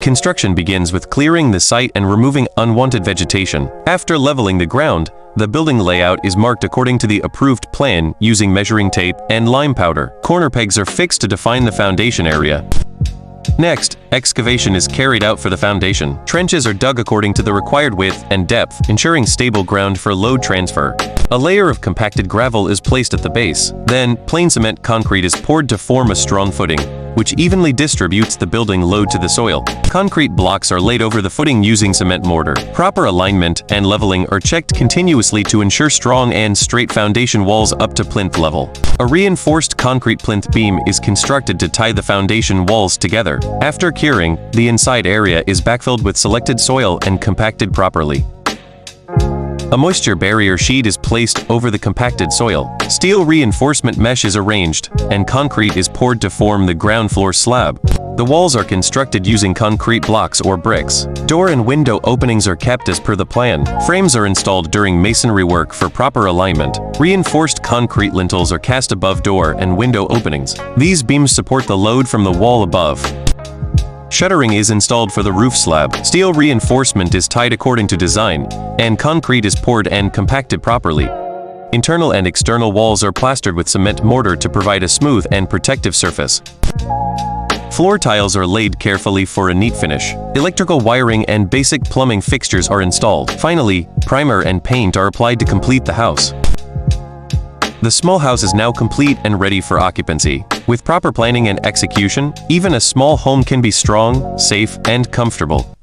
Construction begins with clearing the site and removing unwanted vegetation. After leveling the ground, the building layout is marked according to the approved plan using measuring tape and lime powder. Corner pegs are fixed to define the foundation area. Next, excavation is carried out for the foundation. Trenches are dug according to the required width and depth, ensuring stable ground for load transfer. A layer of compacted gravel is placed at the base. Then, plain cement concrete is poured to form a strong footing, which evenly distributes the building load to the soil. Concrete blocks are laid over the footing using cement mortar. Proper alignment and leveling are checked continuously to ensure strong and straight foundation walls up to plinth level. A reinforced concrete plinth beam is constructed to tie the foundation walls together. After curing, the inside area is backfilled with selected soil and compacted properly. A moisture barrier sheet is placed over the compacted soil. Steel reinforcement mesh is arranged, and concrete is poured to form the ground floor slab. The walls are constructed using concrete blocks or bricks. Door and window openings are kept as per the plan. Frames are installed during masonry work for proper alignment. Reinforced concrete lintels are cast above door and window openings. These beams support the load from the wall above. Shuttering is installed for the roof slab. Steel reinforcement is tied according to design, and concrete is poured and compacted properly. Internal and external walls are plastered with cement mortar to provide a smooth and protective surface. Floor tiles are laid carefully for a neat finish. Electrical wiring and basic plumbing fixtures are installed. Finally, primer and paint are applied to complete the house. The small house is now complete and ready for occupancy. With proper planning and execution, even a small home can be strong, safe, and comfortable.